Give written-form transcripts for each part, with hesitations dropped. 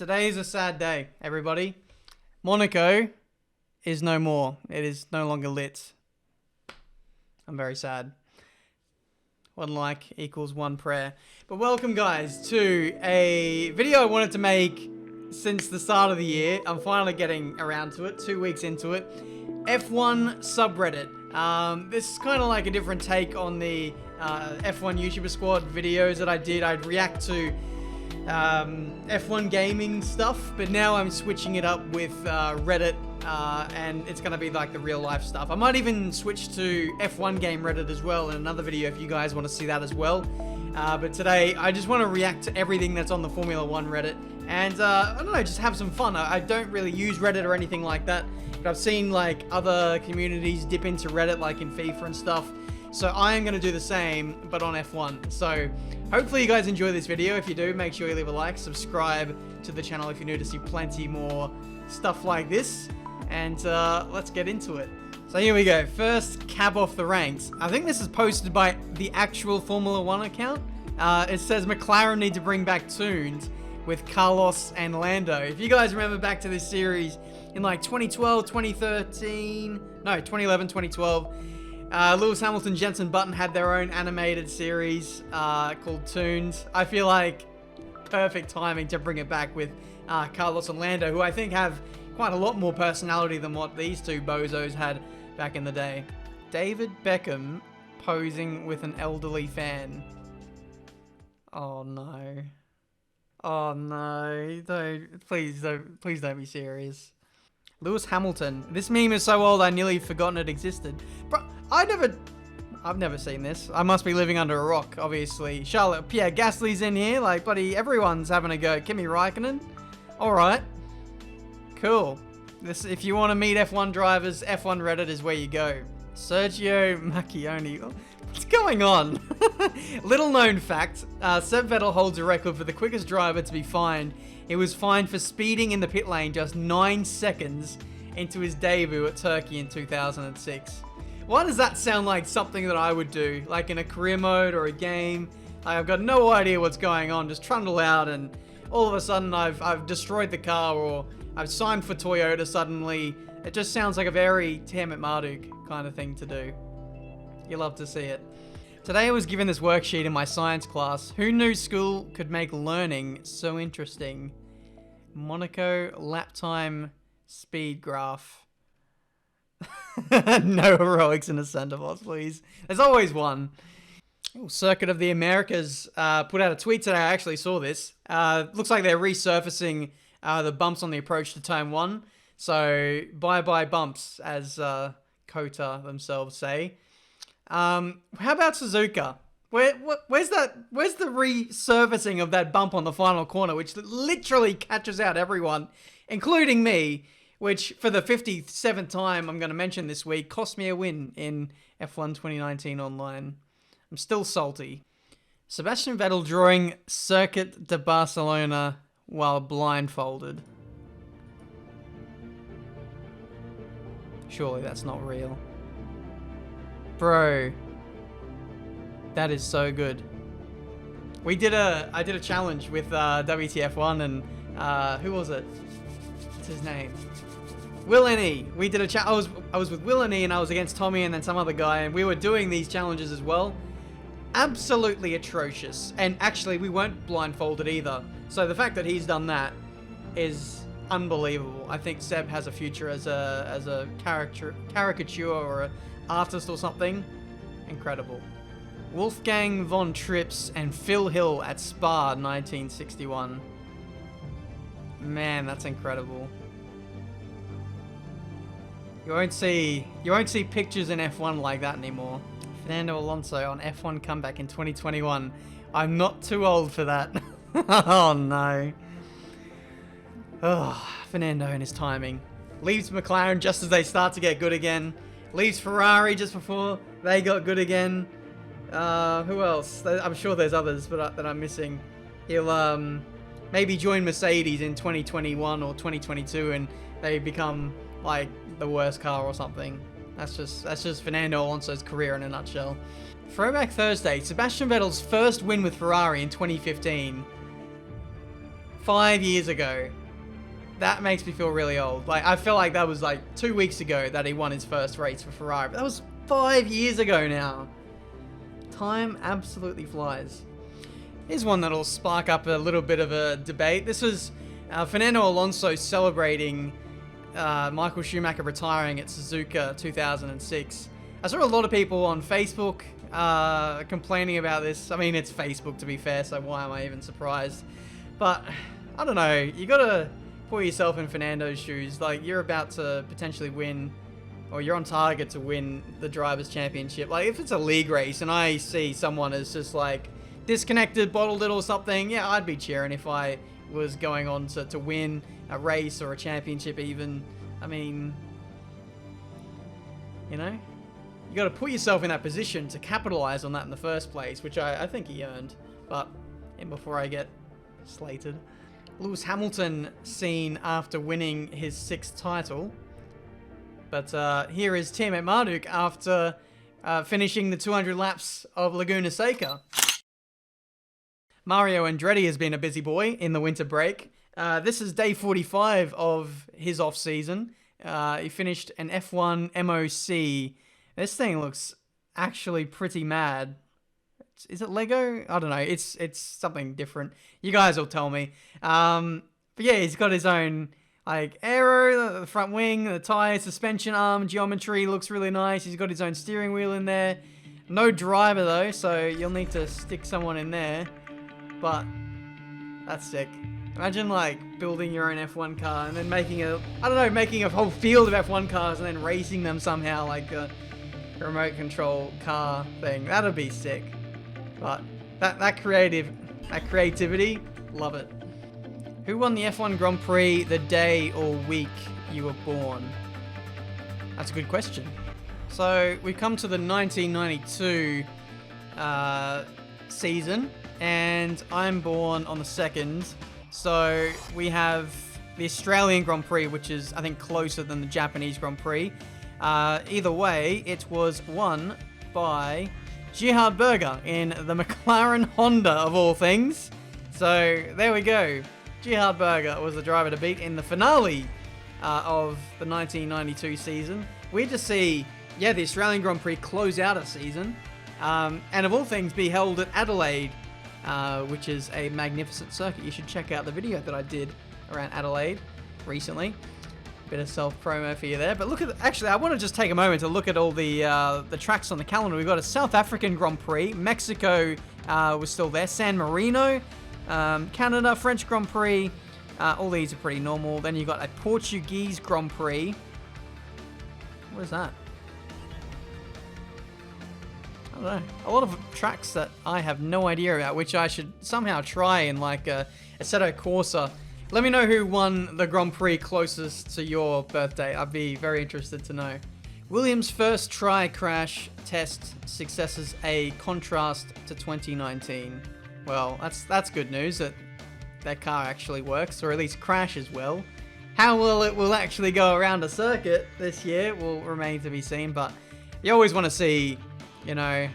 Today is a sad day, everybody. Monaco is no more. It is no longer lit. I'm very sad. One like equals one prayer. But welcome, guys, to a video I wanted to make since the start of the year. I'm finally getting around to it, 2 weeks into it. F1 subreddit. This is kind of like a different take on the F1 YouTuber Squad videos that I did. I'd react to F1 gaming stuff, but now I'm switching it up with Reddit, and it's going to be like the real life stuff. I might even switch to F1 game Reddit as well in another video if you guys want to see that as well. But today, I just want to react to everything that's on the Formula 1 Reddit, and I don't know, just have some fun. I don't really use Reddit or anything like that, but I've seen like other communities dip into Reddit, like in FIFA and stuff. So I am going to do the same, but on F1. So hopefully you guys enjoy this video. If you do, make sure you leave a like, subscribe to the channel if you're new to see plenty more stuff like this. And let's get into it. So here we go. First cab off the ranks. I think this is posted by the actual Formula 1 account. It says McLaren need to bring back tunes with Carlos and Lando. If you guys remember back to this series in like 2012, 2013, no, 2011, 2012, Lewis Hamilton, Jenson Button had their own animated series called Tunes. I feel like perfect timing to bring it back with Carlos and Lando, who I think have quite a lot more personality than what these two bozos had back in the day. David Beckham posing with an elderly fan. Oh no. Oh no. Please don't be serious. Lewis Hamilton. This meme is so old I nearly forgotten it existed. Bro, I've never seen this. I must be living under a rock, obviously. Charlotte, Pierre Gasly's in here. Like, buddy, everyone's having a go. Kimi Raikkonen. Alright. Cool. If you want to meet F1 drivers, F1 Reddit is where you go. Sergio Macchioni. What's going on? Little known fact, Seb Vettel holds a record for the quickest driver to be fined. He was fined for speeding in the pit lane just 9 seconds into his debut at Turkey in 2006. Why does that sound like something that I would do? Like in a career mode or a game? Like I've got no idea what's going on, just trundle out and all of a sudden I've destroyed the car, or I've signed for Toyota suddenly. It just sounds like a very Tiametmarduk kind of thing to do. You love to see it. Today I was given this worksheet in my science class. Who knew school could make learning so interesting? Monaco lap time speed graph. No heroics in a center box, please. There's always one. Ooh, Circuit of the Americas put out a tweet today. I actually saw this. Looks like they're resurfacing the bumps on the approach to turn 1. So bye-bye bumps, as Kota themselves say. How about Suzuka? Where's the resurfacing of that bump on the final corner, which literally catches out everyone, including me, which for the 57th time I'm going to mention this week, cost me a win in F1 2019 online. I'm still salty. Sebastian Vettel drawing Circuit de Barcelona while blindfolded. Surely that's not real. Bro, that is so good. I did a challenge with WTF1 and who was it? What's his name? Will and E. We did a I was with Will and E, and I was against Tommy and then some other guy, and we were doing these challenges as well. Absolutely atrocious. And actually we weren't blindfolded either. So the fact that he's done that is unbelievable. I think Seb has a future as a caricature or an artist or something. Incredible. Wolfgang von Trips and Phil Hill at Spa 1961. Man, that's incredible. You won't see pictures in F1 like that anymore. Fernando Alonso on F1 comeback in 2021. I'm not too old for that. Oh no. Oh, Fernando and his timing. Leaves McLaren just as they start to get good again. Leaves Ferrari just before they got good again. Who else? I'm sure there's others that I'm missing. He'll maybe join Mercedes in 2021 or 2022 and they become like the worst car or something. That's just Fernando Alonso's career in a nutshell. Throwback Thursday, Sebastian Vettel's first win with Ferrari in 2015. 5 years ago. That makes me feel really old. Like, I feel like that was like 2 weeks ago that he won his first race for Ferrari. But that was 5 years ago now. Time absolutely flies. Here's one that'll spark up a little bit of a debate. This was Fernando Alonso celebrating Michael Schumacher retiring at Suzuka 2006. I saw a lot of people on Facebook complaining about this. I mean, it's Facebook to be fair, so why am I even surprised? But, I don't know, you gotta put yourself in Fernando's shoes. Like, you're about to potentially win, or you're on target to win the Drivers' Championship. Like, if it's a league race and I see someone as just, like, disconnected, bottled it or something, yeah, I'd be cheering if I was going on to win a race or a championship even. I mean, you know? You got to put yourself in that position to capitalize on that in the first place, which I think he earned. But, and before I get slated, Lewis Hamilton seen after winning his 6th title. But here is Tiametmarduk after finishing the 200 laps of Laguna Seca. Mario Andretti has been a busy boy in the winter break. This is day 45 of his off-season. He finished an F1 MOC. This thing looks actually pretty mad. Is it Lego? I don't know. It's something different. You guys will tell me. But yeah, he's got his own like aero, the front wing, the tires, suspension arm, geometry looks really nice. He's got his own steering wheel in there. No driver though, so you'll need to stick someone in there. But that's sick. Imagine like building your own F1 car and then making a whole field of F1 cars and then racing them somehow like a remote control car thing. That'd be sick. But that creativity, love it. Who won the F1 Grand Prix the day or week you were born? That's a good question. So we come to the 1992 season, and I'm born on the 2nd. So we have the Australian Grand Prix, which is I think closer than the Japanese Grand Prix. Either way, it was won by Gerhard Berger in the McLaren Honda of all things. So there we go. Gerhard Berger was the driver to beat in the finale of the 1992 season. Weird to see, yeah, the Australian Grand Prix close out a season. And of all things be held at Adelaide, which is a magnificent circuit. You should check out the video that I did around Adelaide recently. Bit of self-promo for you there. But look at, actually, I want to just take a moment to look at all the tracks on the calendar. We've got a South African Grand Prix. Mexico was still there. San Marino, Canada, French Grand Prix. All these are pretty normal. Then you've got a Portuguese Grand Prix. What is that? I don't know. A lot of tracks that I have no idea about, which I should somehow try in like a Assetto Corsa. Let me know who won the Grand Prix closest to your birthday. I'd be very interested to know. Williams' first try crash test successes a contrast to 2019. Well, that's good news that that car actually works, or at least crashes well. How well it will actually go around a circuit this year will remain to be seen, but you always want to see, you know,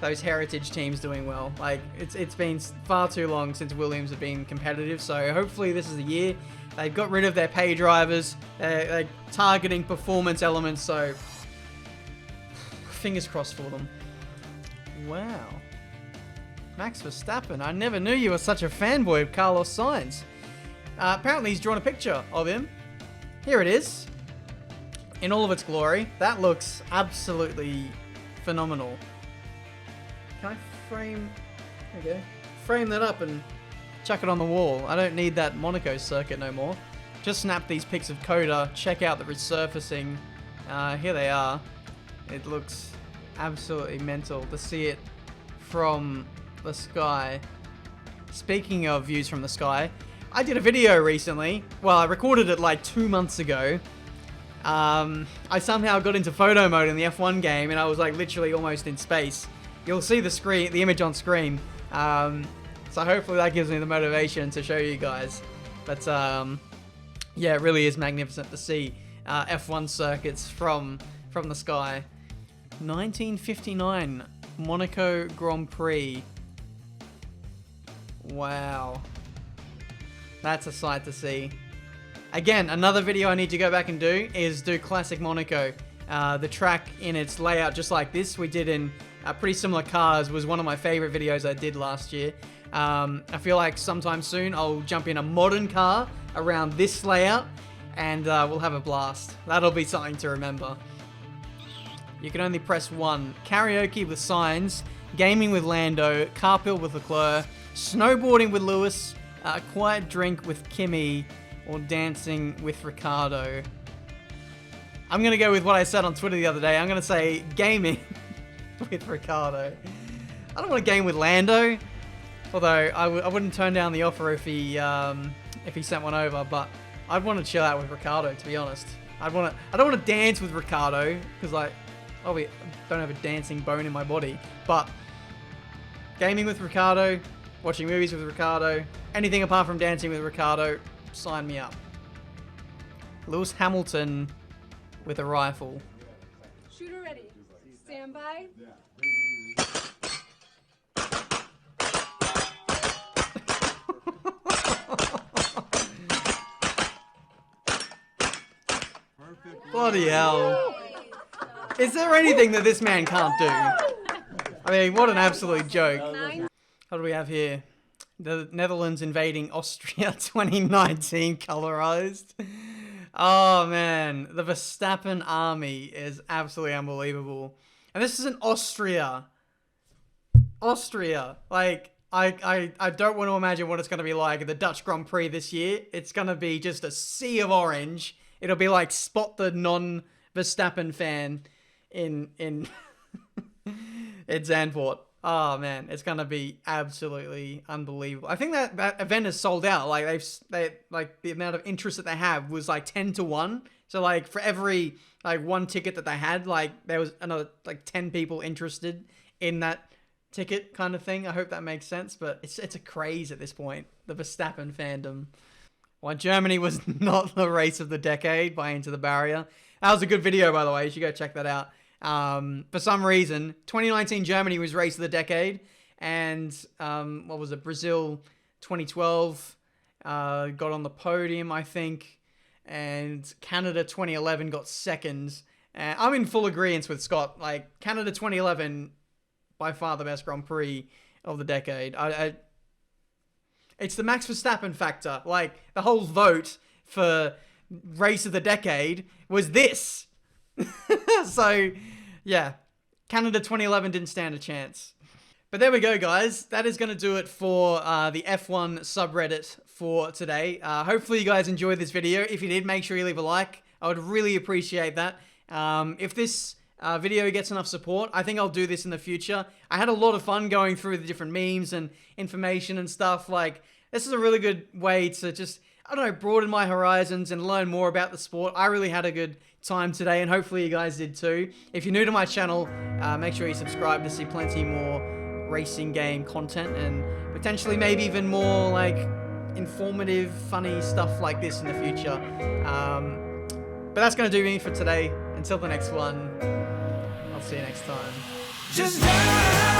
those heritage teams doing well. Like, it's been far too long since Williams have been competitive, so hopefully this is the year. They've got rid of their pay drivers, they're targeting performance elements, so fingers crossed for them. Wow. Max Verstappen, I never knew you were such a fanboy of Carlos Sainz. Apparently he's drawn a picture of him. Here it is. In all of its glory. That looks absolutely phenomenal. Can I frame... There we go. Frame that up and chuck it on the wall. I don't need that Monaco circuit no more. Just snap these pics of Coda. Check out the resurfacing. Here they are. It looks absolutely mental to see it from the sky. Speaking of views from the sky, I did a video recently. Well, I recorded it like 2 months ago. I somehow got into photo mode in the F1 game, and I was like literally almost in space. You'll see the image on screen. So hopefully that gives me the motivation to show you guys. But yeah, it really is magnificent to see F1 circuits from the sky. 1959 Monaco Grand Prix. Wow. That's a sight to see. Again, another video I need to go back and do is do Classic Monaco. The track in its layout, just like this, we did in pretty similar cars, was one of my favorite videos I did last year. I feel like sometime soon I'll jump in a modern car around this layout, and we'll have a blast. That'll be something to remember. You can only press one. Karaoke with Signs, gaming with Lando, carpool with Leclerc, snowboarding with Lewis, a quiet drink with Kimmy, or dancing with Ricardo. I'm going to go with what I said on Twitter the other day. I'm going to say gaming with Ricardo. I don't want to game with Lando, although I wouldn't turn down the offer if he sent one over, but I'd want to chill out with Ricardo, to be honest. I don't want to dance with Ricardo, because I don't have a dancing bone in my body, but gaming with Ricardo, watching movies with Ricardo, anything apart from dancing with Ricardo, sign me up. Lewis Hamilton with a rifle. Shooter ready. Stand by. Bloody hell. Is there anything that this man can't do? I mean, what an absolute joke. What do we have here? The Netherlands invading Austria 2019 colorized. Oh man, the Verstappen army is absolutely unbelievable. And this is in Austria. Austria. Like, I don't want to imagine what it's going to be like at the Dutch Grand Prix this year. It's going to be just a sea of orange. It'll be like spot the non-Verstappen fan in Zandvoort. Oh man, it's gonna be absolutely unbelievable. I think that event is sold out. Like they like the amount of interest that they have was like 10 to 1. So like for every like one ticket that they had, like there was another like 10 people interested in that ticket kind of thing. I hope that makes sense, but it's a craze at this point. The Verstappen fandom. Why Germany was not the race of the decade by Into the Barrier. That was a good video, by the way. You should go check that out. For some reason, 2019 Germany was race of the decade, and what was it? Brazil 2012 got on the podium, I think, and Canada 2011 got second. I'm in full agreement with Scott. Like Canada 2011, by far the best Grand Prix of the decade. It's the Max Verstappen factor. Like the whole vote for race of the decade was this. So, yeah, Canada 2011 didn't stand a chance. But there we go, guys. That is going to do it for the F1 subreddit for today. Hopefully you guys enjoyed this video. If you did, make sure you leave a like. I would really appreciate that. If this video gets enough support, I think I'll do this in the future. I had a lot of fun going through the different memes and information and stuff. Like, this is a really good way to just, I don't know, broaden my horizons and learn more about the sport. I really had a good time today, and hopefully you guys did too. If you're new to my channel, make sure you subscribe to see plenty more racing game content, and potentially maybe even more like informative, funny stuff like this in the future. But that's going to do me for today. Until the next one, I'll see you next time.